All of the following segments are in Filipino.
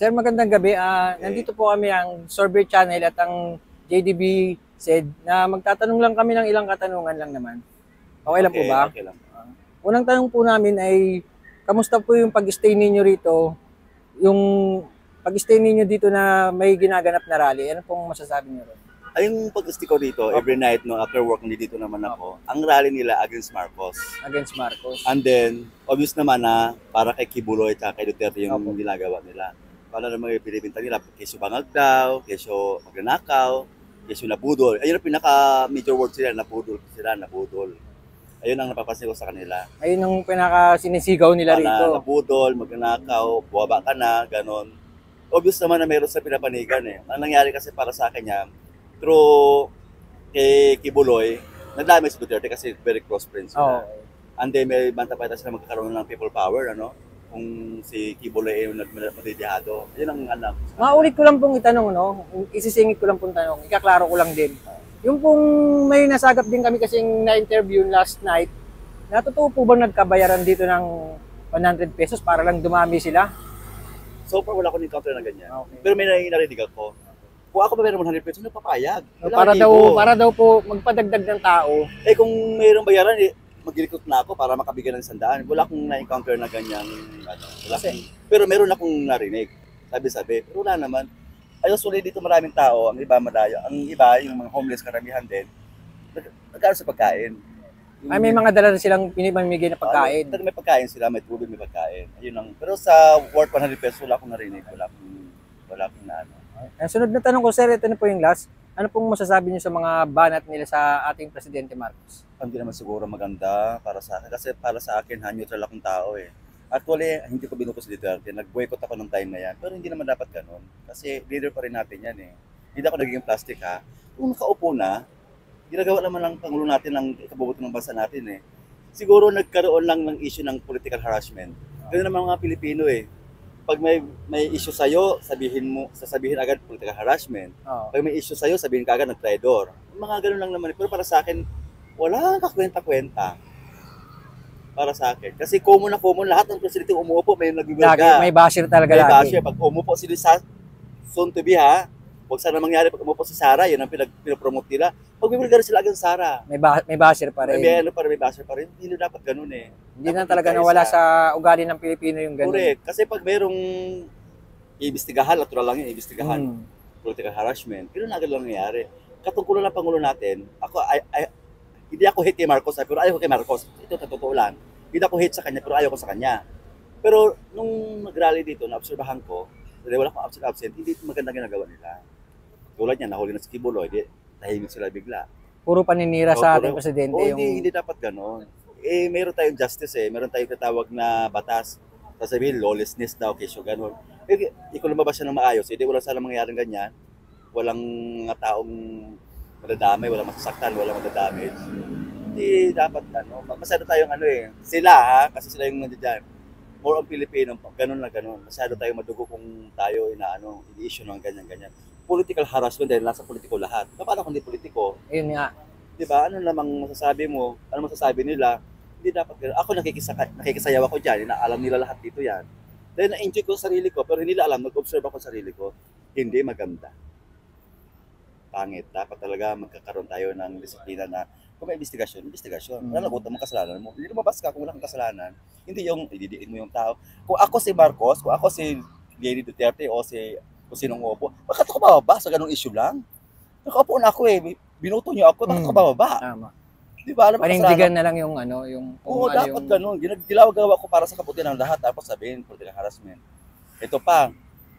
Sir, magandang gabi. Okay. Nandito po kami ang Survey Channel at ang JDB said na magtatanong lang kami ng ilang katanungan lang naman. Okay lang po Okay, ba? okay lang. Unang tanong po namin ay, kamusta po yung pag-stay ninyo rito? Yung pag-stay ninyo dito na may ginaganap na rally, ano pong masasabi niyo ron? Ay, yung pag-stick ko dito, every Opo, night, no, after work, nandito naman opo. ako, ang rally nila against Marcos. Against Marcos. And then, obvious naman na para kay Kibuloy at kay Duterte yung Opo. ginagawa nila. Para naman yung binibinta nila, kesyo bangag daw, kesyo magnanakaw, kesyo nabudol. Ayun ang pinaka-major word sila, nabudol. Ayun ang napapansin ko sa kanila. Ayun ang pinaka-sinisigaw nila rito. Nabudol, magnanakaw, buwaba ka na, ganon. Obvious naman na meron sa pinapanigan eh. Ang nangyari kasi para sa akin yan, through kay Kibuloy, nagdamay si Duterte kasi very close friends Oo. sila. And then may banta-banta sila magkakaroon ng people power, ano? Kung si Kibuloy ay madidihado. Yun ang alam. Maulit ko lang pong itanong, no? Isisingit ko lang pong tanong. Ikaklaro ko lang din. Yung pong may nasagap din kami kasing na-interview last night, na totoo po bang nagkabayaran dito ng 100 pesos para lang dumami sila? So far, wala akong encounter na ganyan. Okay. Pero may narinig ako. Kung ako pa meron 100 pesos, napapayag. Para daw po magpadagdag ng tao. Eh kung mayroong bayaran, eh, mag-recruit na ako para makabigyan ng 100. Wala akong na-encounter na ganyan. Ano, pero meron akong narinig. Sabi-sabi. Pero wala naman. Usually dito maraming tao, ang iba madaya. Ang iba, yung mga homeless karamihan din, nagkaroon sa pagkain. Ay, may mga dala na silang pinipamigay na pagkain. May pagkain sila, may tubig, may pagkain. Ayun lang. Pero sa worth 100 pesos, wala akong narinig. Wala akong na ano. Ang sunod na tanong ko, sir, ito na po yung last. Ano pong masasabi niyo sa mga banat nila sa ating Presidente Marcos? Hindi naman siguro maganda para sa akin. Kasi para sa akin, neutral akong tao eh. Actually, hindi ko binuko si Duterte. Nag-boycott ako ng time na yan. Pero hindi naman dapat ganun. Kasi leader pa rin natin yan eh. Hindi ako nagiging plastic ha. Kung nakaupo na, ginagawa naman ng Pangulo natin ang ikabubuti ng bansa natin eh. Siguro nagkaroon lang ng issue ng political harassment. Ganun naman mga Pilipino eh. Pag may issue sa'yo, sasabihin agad political harassment. Oo. Pag may issue sa'yo, sabihin ka agad ng traidor. Mga ganun lang naman. Pero para sa akin, wala kakwenta-kwenta. Para sa akin. Kasi common lahat ng presidente umuupo, may Lagi, nagbibilga. may basher talaga May lagi. basher. Pag umupo si soon to be ha, huwag sana mangyari pag umupo si Sara, yun ang pinopromote nila. Pag bibilga rin sila agad Sara. May basher pa rin. May basher pa rin. Hindi dapat ganun eh. Hindi na talaga nawala sa ugali ng Pilipino yung ganun. Correct. Kasi pag merong iimbestigahan, natural lang yun, iimbestigahan. Political harassment, yun agad lang nangyayari. Katungkulan ng Pangulo natin, hindi ako hate kay Marcos, pero ayaw ko kay Marcos. Ito, totoo lang. Hindi ako hate sa kanya, pero ayaw ko sa kanya. Pero nung nag-rally dito, naobserbahan ko, dahil wala akong absent, hindi maganda ginagawa nila. Tulad niya, nahuli na si Kibuloy, tahimik sila bigla. Puro paninira sa ating presidente. Hindi dapat gano'n. Eh, meron tayong justice eh. Meron tayong tatawag na batas. Sasabihin, lawlessness daw, kesyo gano'n. Eh, kung lumabas siya ng maayos, hindi wala sana mangyaring ganyan. Walang mga taong madadamay, walang masasaktan, walang madadamage. Hindi dapat masyado tayong sila ha, kasi sila yung nandiyan. More on Filipino, ganun na ganun. Masyado tayong madugo kung tayo i-issue ng ganyan-ganyan. Political harassment dahil nasa politiko lahat. Paano kung hindi politiko? Ayun nga. Diba? Ano namang masasabi mo? Ano masasabi nila? Hindi dapat ganun. Ako nakikisayaw ako dyan. Alam nila lahat dito yan. Dahil na-enjoy ko sarili ko, pero hindi nila alam, nag-observe ako sarili ko. Hindi maganda. Pangit. Dapat talaga magkakaroon tayo ng disiplina na kung may investigasyon. Nalagutan mo kasalanan mo. Hindi lumabas ka kung wala kang kasalanan. Hindi yung ididiin mo yung tao. Kung ako si Marcos, kung ako si Jenny Duterte o kung sinong upo, bakit ako bababa sa ganung issue lang? Nakaupo na ako eh. Binuto niyo ako, bakit ako bababa? Tama. Di ba? Panindigan na lang yung Oo, dapat ganun. Ginagawa ko para sa kabutihan ng lahat. Tapos sabihin, political harassment. Ito pa.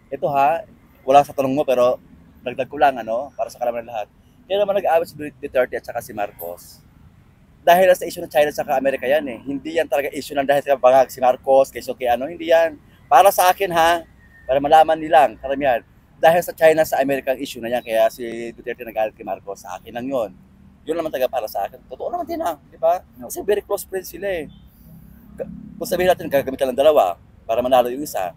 Ito ha, wala sa tanong mo pero dagdag ko lang para sa kalaman ng lahat. Kaya naman nag-aawit si Duterte at saka si Marcos. Dahil sa issue ng China at saka Amerika yan eh. Hindi yan talaga issue ng dahil sa bangag si Marcos, kesyo kay hindi yan. Para sa akin ha, para malaman nilang, karamihan. Dahil sa China sa Amerika ang issue na yan, kaya si Duterte nagalit kay Marcos, sa akin lang yun. Yun naman taga para sa akin. Totoo naman din di ba? Kasi very close friends sila eh. Kung sabihin natin, gagamitan ng dalawa para manalo yung isa,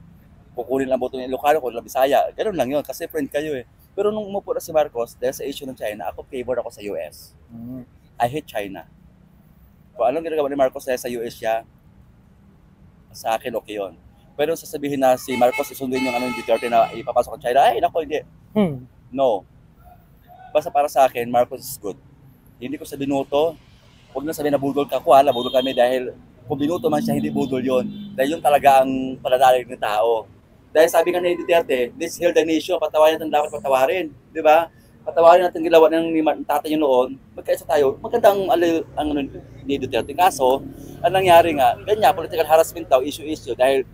kukunin lang boto ng Ilocano, kukunin lang Bisaya, ganun lang yun, kasi friend kayo eh. Pero nung umupo na si Marcos, dahil sa issue ng China, ako favor ako sa US. I hate China. Kung anong ginagawa ni Marcos dahil sa US siya, sa akin okay yun. Pero sasabihin na si Marcos isunduin yung ano yung Duterte na ipapasok ang China, ay nako, hindi. No. Basta para sa akin, Marcos is good. Hindi ko sa binuto, huwag na sabihin na budol ka, kuhala, budol kami dahil kung binuto man siya, hindi budol yun. Dahil yun talaga ang pananalig ng tao. Dahil sabi nga ni Duterte, let's heal the nation, patawarin natin dapat patawarin. Di ba? Patawarin natin ginawa ng tatay niyo noon, magkaisa tayo, magandang ang ni Duterte. Kaso, ang nangyari nga, ganyan, political harassment daw, issue dahil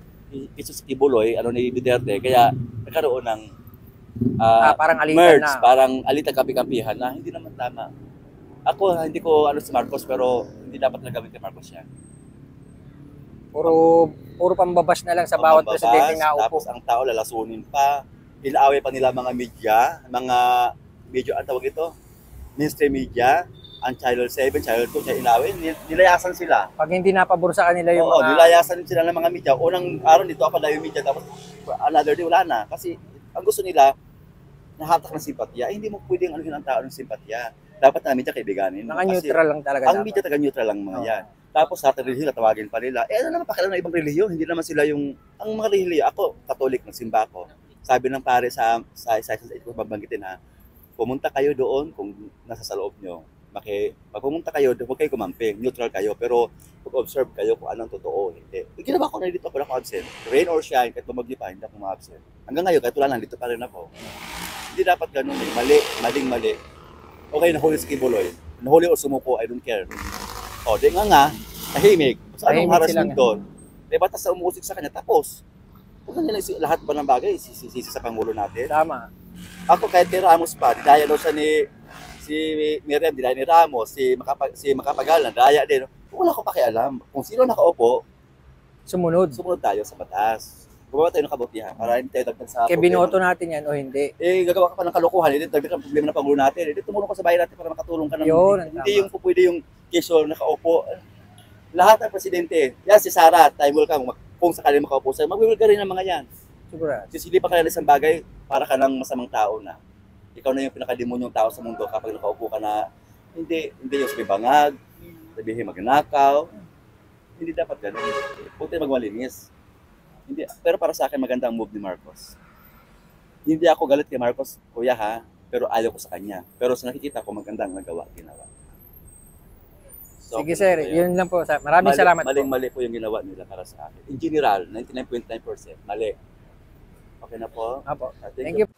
issue si Kibuloy, ni Duterte, kaya nagkaroon ng parang alitan merge, na. parang alitan kampi-kampihan na hindi naman tama. Ako, hindi ko si Marcos, pero hindi dapat nagamit kay Marcos yan. Puro pambabas na lang sa bawat presidente nga upo. Tapos ang tao lalasunin pa, ilaaway pa nila mga media, ang tawag ito, mainstream media, ang Channel 7, Channel 2, ilaaway, nilayasan sila. Pag hindi napabor sa kanila yung mga... nilayasan sila ng mga media. Unang araw dito,apa yung media, tapos another day, wala na. Kasi ang gusto nila, nahatak ng simpatya. Hindi mo pwedeng anuhin ang tao ng simpatya. Dapat na media kaibiganin. Naka-neutral lang talaga. Ang media taga-neutral lang mga yan. Tapos sa relihiyon, tawagin pa nila. Ano naman pakialam ng ibang relihiyon? Hindi naman sila yung... Ang mga relihiyon, ako, Katolik, nagsimba ko. Sabi ng pare sa ko babanggitin ha, pumunta kayo doon kung nasa sa loob nyo. Pag pumunta kayo, huwag kayo kumamping, neutral kayo, pero pag-observe kayo kung anong totoo. Hindi. Ginawa ko na dito ako absent. Rain or shine, kahit tumagli pa, hindi ako ma-absent. Hanggang ngayon, kahit wala lang, dito pa rin ako. Hindi dapat ganun eh. Mali. Okay, nahuli si Kibuloy. Nahuli o sumuko, I don't care. O, di nga, tahimik. Sa anong harassment doon? Batas sa umusik sa kanya, tapos. Huwag na nila lahat ba ng bagay, sisi sa Pangulo natin. Tama. Ako kahit kay Ramos pa, didaya daw siya si Miriam, didaya ni Ramos, si Makapagalan, daya din. Wala ko pakialam. Kung sino nakaupo, sumunod tayo sa batas. Gumawa tayo ng kabutihan para hindi tayo dagdag sa kaya binoto natin yan o hindi. Gagawa ka pa ng kalokohan, hindi dagdag ang problema ng Pangulo natin. Hindi tumulong ka sa bayan natin para makatulong ka ng hindi yung pwede yung keso nakaupo. Lahat ng presidente, yan si Sara, time will come, kung sakali makaupo sa'yo, mag-will ka rin ng mga yan. Siguro. Sisili pa ka ng isang bagay para ka ng masamang tao na. Ikaw na yung pinakademonyong tao sa mundo kapag nakaupo ka na hindi yung sabi bangag, sabihin magnakaw. Hindi dapat ganun. Huwag tayo magmalinis. Hindi, pero para sa akin maganda ang move ni Marcos. Hindi ako galit kay Marcos, kuya ha, pero ayaw ko sa kanya. Pero sa nakikita ko maganda ang ginawa. So, sige sir, yun lang po. Maraming salamat po. Mali po yung ginawa nila para sa akin. In general, 99.9% mali. Okay na po? Apo. Thank you.